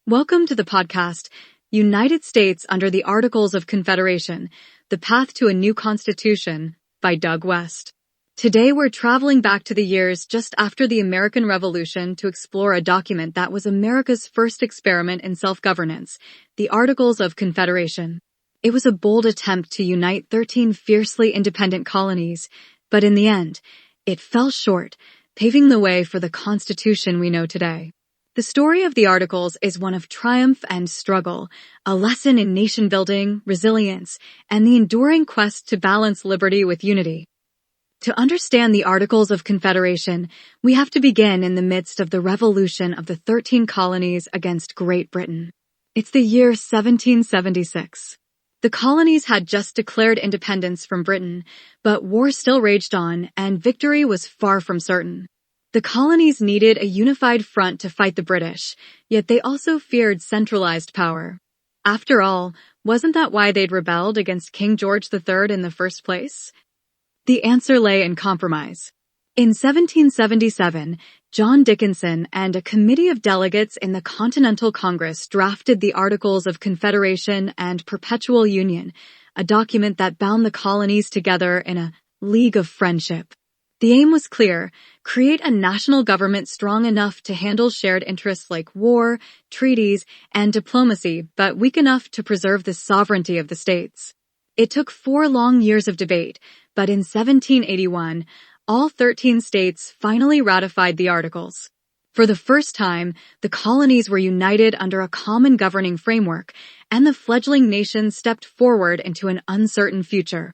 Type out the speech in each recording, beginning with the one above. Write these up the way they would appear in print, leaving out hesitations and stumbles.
Welcome to the podcast, United States Under the Articles of Confederation, The Path to a New Constitution by Doug West. Today we're traveling back to the years just after the American Revolution to explore a document that was America's first experiment in self-governance, the Articles of Confederation. It was a bold attempt to unite 13 fiercely independent colonies, but in the end, it fell short, paving the way for the Constitution we know today. The story of the Articles is one of triumph and struggle, a lesson in nation-building, resilience, and the enduring quest to balance liberty with unity. To understand the Articles of Confederation, we have to begin in the midst of the revolution of the 13 colonies against Great Britain. It's the year 1776. The colonies had just declared independence from Britain, but war still raged on, and victory was far from certain. The colonies needed a unified front to fight the British, yet they also feared centralized power. After all, wasn't that why they'd rebelled against King George III in the first place? The answer lay in compromise. In 1777, John Dickinson and a committee of delegates in the Continental Congress drafted the Articles of Confederation and Perpetual Union, a document that bound the colonies together in a league of friendship. The aim was clear: create a national government strong enough to handle shared interests like war, treaties, and diplomacy, but weak enough to preserve the sovereignty of the states. It took 4 long years of debate, but in 1781, all 13 states finally ratified the Articles. For the first time, the colonies were united under a common governing framework, and the fledgling nation stepped forward into an uncertain future.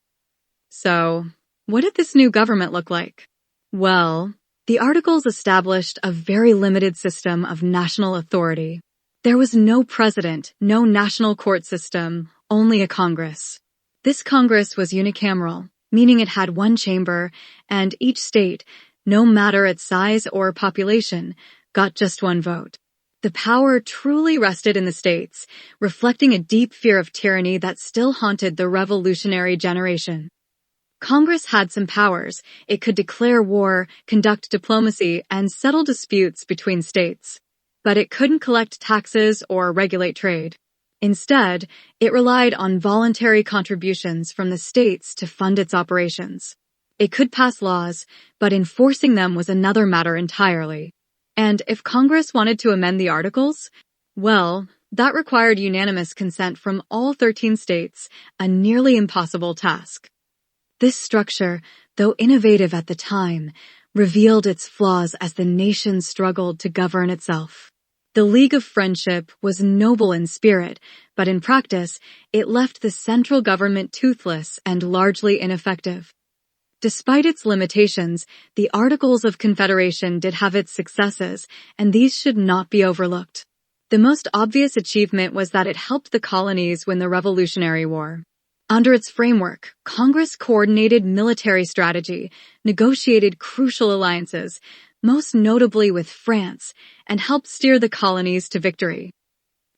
So, what did this new government look like? Well, the Articles established a very limited system of national authority. There was no president, no national court system, only a Congress. This Congress was unicameral, meaning it had one chamber, and each state, no matter its size or population, got just one vote. The power truly rested in the states, reflecting a deep fear of tyranny that still haunted the revolutionary generation. Congress had some powers. It could declare war, conduct diplomacy, and settle disputes between states. But it couldn't collect taxes or regulate trade. Instead, it relied on voluntary contributions from the states to fund its operations. It could pass laws, but enforcing them was another matter entirely. And if Congress wanted to amend the Articles, well, that required unanimous consent from all 13 states, a nearly impossible task. This structure, though innovative at the time, revealed its flaws as the nation struggled to govern itself. The League of Friendship was noble in spirit, but in practice, it left the central government toothless and largely ineffective. Despite its limitations, the Articles of Confederation did have its successes, and these should not be overlooked. The most obvious achievement was that it helped the colonies win the Revolutionary War. Under its framework, Congress coordinated military strategy, negotiated crucial alliances, most notably with France, and helped steer the colonies to victory.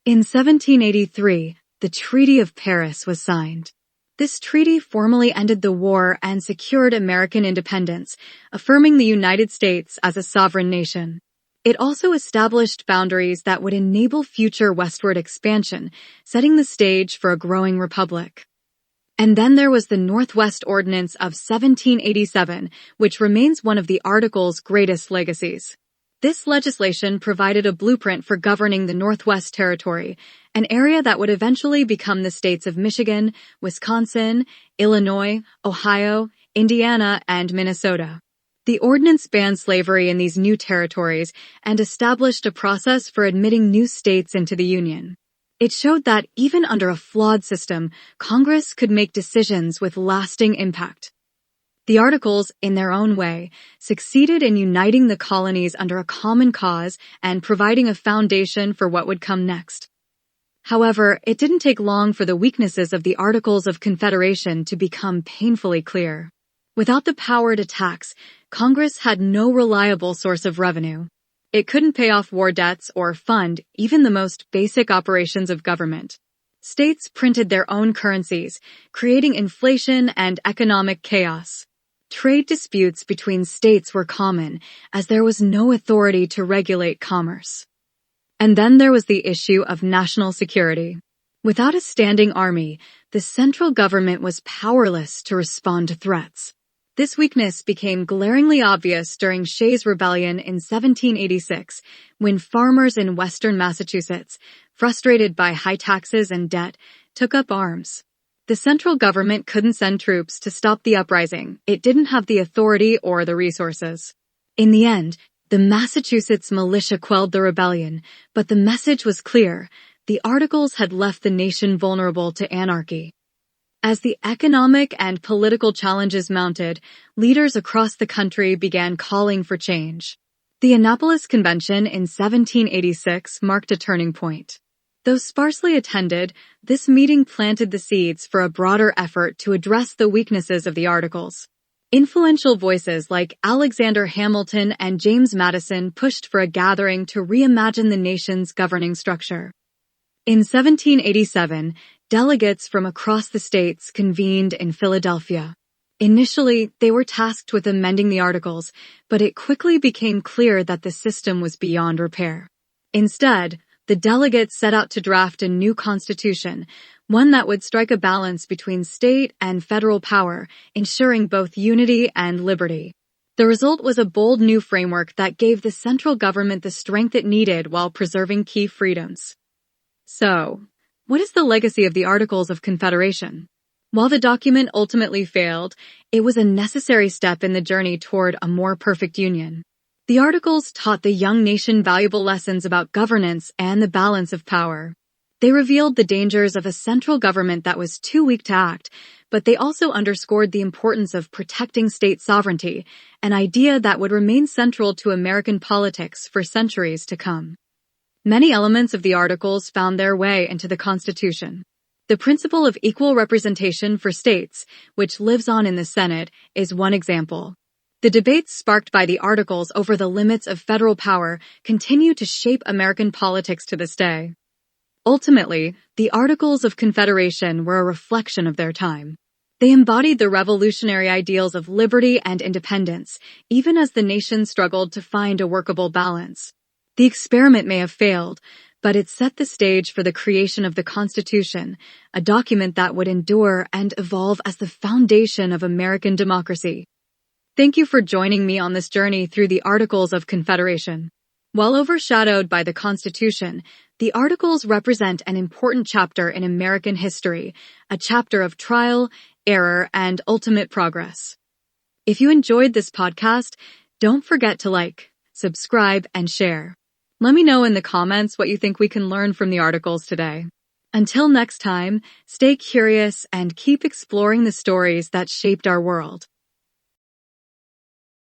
In 1783, the Treaty of Paris was signed. This treaty formally ended the war and secured American independence, affirming the United States as a sovereign nation. It also established boundaries that would enable future westward expansion, setting the stage for a growing republic. And then there was the Northwest Ordinance of 1787, which remains one of the Articles' greatest legacies. This legislation provided a blueprint for governing the Northwest Territory, an area that would eventually become the states of Michigan, Wisconsin, Illinois, Ohio, Indiana, and Minnesota. The ordinance banned slavery in these new territories and established a process for admitting new states into the Union. It showed that even under a flawed system, Congress could make decisions with lasting impact. The Articles, in their own way, succeeded in uniting the colonies under a common cause and providing a foundation for what would come next. However, it didn't take long for the weaknesses of the Articles of Confederation to become painfully clear. Without the power to tax, Congress had no reliable source of revenue. It couldn't pay off war debts or fund even the most basic operations of government. States printed their own currencies, creating inflation and economic chaos. Trade disputes between states were common, as there was no authority to regulate commerce. And then there was the issue of national security. Without a standing army, the central government was powerless to respond to threats. This weakness became glaringly obvious during Shays Rebellion in 1786, when farmers in western Massachusetts, frustrated by high taxes and debt, took up arms. The central government couldn't send troops to stop the uprising. It didn't have the authority or the resources. In the end, the Massachusetts militia quelled the rebellion, but the message was clear. The Articles had left the nation vulnerable to anarchy. As the economic and political challenges mounted, leaders across the country began calling for change. The Annapolis Convention in 1786 marked a turning point. Though sparsely attended, this meeting planted the seeds for a broader effort to address the weaknesses of the Articles. Influential voices like Alexander Hamilton and James Madison pushed for a gathering to reimagine the nation's governing structure. In 1787, delegates from across the states convened in Philadelphia. Initially, they were tasked with amending the Articles, but it quickly became clear that the system was beyond repair. Instead, the delegates set out to draft a new constitution, one that would strike a balance between state and federal power, ensuring both unity and liberty. The result was a bold new framework that gave the central government the strength it needed while preserving key freedoms. So, what is the legacy of the Articles of Confederation? While the document ultimately failed, it was a necessary step in the journey toward a more perfect union. The Articles taught the young nation valuable lessons about governance and the balance of power. They revealed the dangers of a central government that was too weak to act, but they also underscored the importance of protecting state sovereignty, an idea that would remain central to American politics for centuries to come. Many elements of the Articles found their way into the Constitution. The principle of equal representation for states, which lives on in the Senate, is one example. The debates sparked by the Articles over the limits of federal power continue to shape American politics to this day. Ultimately, the Articles of Confederation were a reflection of their time. They embodied the revolutionary ideals of liberty and independence, even as the nation struggled to find a workable balance. The experiment may have failed, but it set the stage for the creation of the Constitution, a document that would endure and evolve as the foundation of American democracy. Thank you for joining me on this journey through the Articles of Confederation. While overshadowed by the Constitution, the Articles represent an important chapter in American history, a chapter of trial, error, and ultimate progress. If you enjoyed this podcast, don't forget to like, subscribe, and share. Let me know in the comments what you think we can learn from the Articles today. Until next time, stay curious and keep exploring the stories that shaped our world.